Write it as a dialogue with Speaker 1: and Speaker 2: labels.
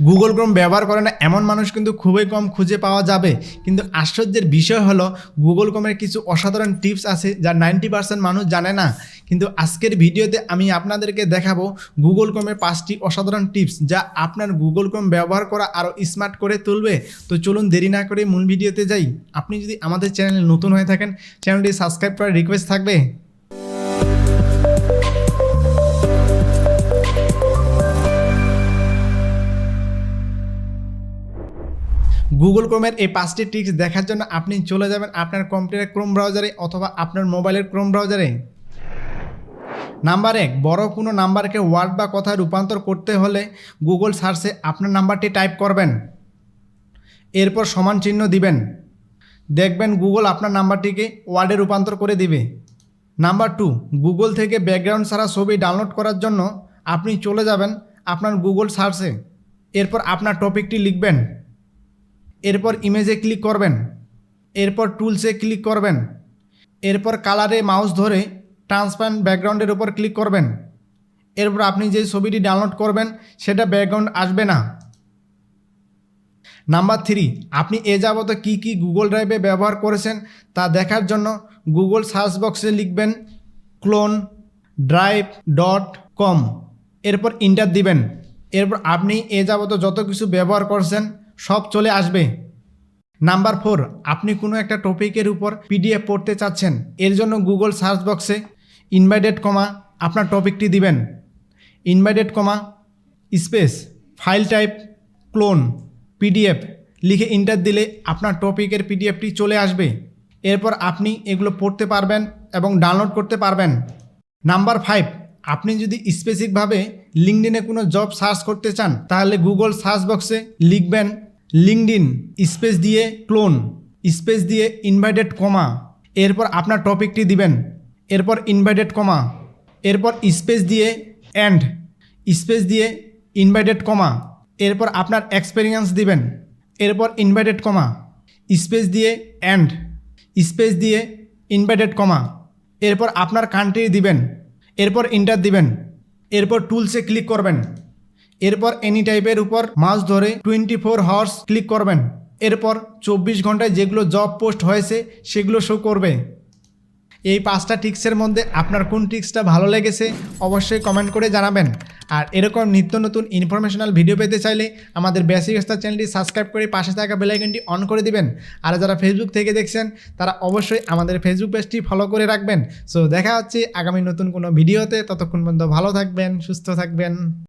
Speaker 1: Google Chrome ব্যবহার করে না এমন মানুষ কিন্তু খুবই কম খুঁজে পাওয়া যাবে। কিন্তু আশ্চর্যের বিষয় হলো গুগল ক্রোমের কিছু অসাধারণ টিপস আছে যা 90% মানুষ জানে না। কিন্তু আজকের ভিডিওতে আমি আপনাদেরকে দেখাবো গুগল ক্রোমের 5টি অসাধারণ টিপস যা আপনার গুগল ক্রোম ব্যবহার করা আরও স্মার্ট করে তুলবে। তো চলুন দেরি না করে মূল ভিডিওতে যাই। আপনি যদি আমাদের চ্যানেলে নতুন হয়ে থাকেন, চ্যানেলটি সাবস্ক্রাইব করার রিকোয়েস্ট থাকবে। গুগল ক্রোমের এই 5টি ট্রিক্স দেখার জন্য আপনি চলে যাবেন আপনার কম্পিউটারের ক্রোম ব্রাউজারে অথবা আপনার মোবাইলের ক্রোম ব্রাউজারে। নাম্বার 1, বড় কোনো নাম্বারকে ওয়ার্ড বা কথায় রূপান্তর করতে হলে গুগল সার্চে আপনার নাম্বারটি টাইপ করবেন, এরপর সমান চিহ্ন দিবেন। দেখবেন গুগল আপনার নাম্বারটিকে ওয়ার্ডে রূপান্তর করে দিবে। নাম্বার 2, গুগল থেকে ব্যাকগ্রাউন্ড ছাড়া ছবি ডাউনলোড করার জন্য আপনি চলে যাবেন আপনার গুগল সার্চে, এরপর আপনার টপিকটি লিখবেন, এরপর ইমেজে ক্লিক করবেন, এরপর টুলসে ক্লিক করবেন, এরপর কালারে মাউস ধরে ট্রান্সপারেন্ট ব্যাকগ্রাউন্ডের উপর ক্লিক করবেন। এরপর আপনি যে ছবিটি ডাউনলোড করবেন সেটা ব্যাকগ্রাউন্ড আসবে না। নাম্বার 3, আপনি এ যাবত কী কী গুগল ড্রাইভে ব্যবহার করেছেন তা দেখার জন্য গুগল সার্চ বক্সে লিখবেন clone_drive.com, এরপর ইন্টার দিবেন। এরপর আপনি এ যাবত যত কিছু ব্যবহার করছেন সব চলে আসবে। নাম্বার 4, আপনি কোনো একটা টপিকের উপর পিডিএফ পড়তে চাচ্ছেন, এর জন্য গুগল সার্চ বক্সে ইনভাইটেড কমা আপনার টপিকটি দিবেন, invited comma space file type colon PDF লিখে ইন্টার দিলে আপনার টপিকের পিডিএফটি চলে আসবে। এরপর আপনি এগুলো পড়তে পারবেন এবং ডাউনলোড করতে পারবেন। নাম্বার 5, আপনি যদি স্পেসিফিকভাবে লিঙ্কডিনে কোনো জব সার্চ করতে চান তাহলে গুগল সার্চ বক্সে লিখবেন লিঙ্কডিন স্পেস দিয়ে ক্লোন স্পেস দিয়ে ইনভাইটেড কমা, এরপর আপনার টপিকটি দিবেন, এরপর ইনভাইটেড কমা, এরপর স্পেস দিয়ে অ্যান্ড স্পেস দিয়ে ইনভাইটেড কমা, এরপর আপনার এক্সপেরিয়েন্স দিবেন, এরপর ইনভাইটেড কমা স্পেস দিয়ে অ্যান্ড স্পেস দিয়ে ইনভাইটেড কমা, এরপর আপনার কান্ট্রি দিবেন, এরপর ইন্টার দিবেন, এরপর টুলসে ক্লিক করবেন, এরপর এনি টাইপের উপর মাউস ধরে 24 আওয়ার্স ক্লিক করবেন, এরপর 24 ঘন্টায় যেগুলো জব পোস্ট হয়েছে সেগুলো শো করবে। এই 5টা টিক্সের মধ্যে আপনার কোন টিক্সটা ভালো লেগেছে অবশ্যই কমেন্ট করে জানাবেন। আর এরকম নিত্য নতুন ইনফরমেশনাল ভিডিও পেতে চাইলে আমাদের বেসিক স্টার চ্যানেলটি সাবস্ক্রাইব করে পাশে থাকা বেল আইকনটি অন করে দিবেন। আর যারা ফেসবুক থেকে দেখছেন তারা অবশ্যই আমাদের ফেসবুক পেজটি ফলো করে রাখবেন। সো দেখা হচ্ছে আগামী নতুন কোনো ভিডিওতে। ততক্ষণ পর্যন্ত ভালো থাকবেন, সুস্থ থাকবেন।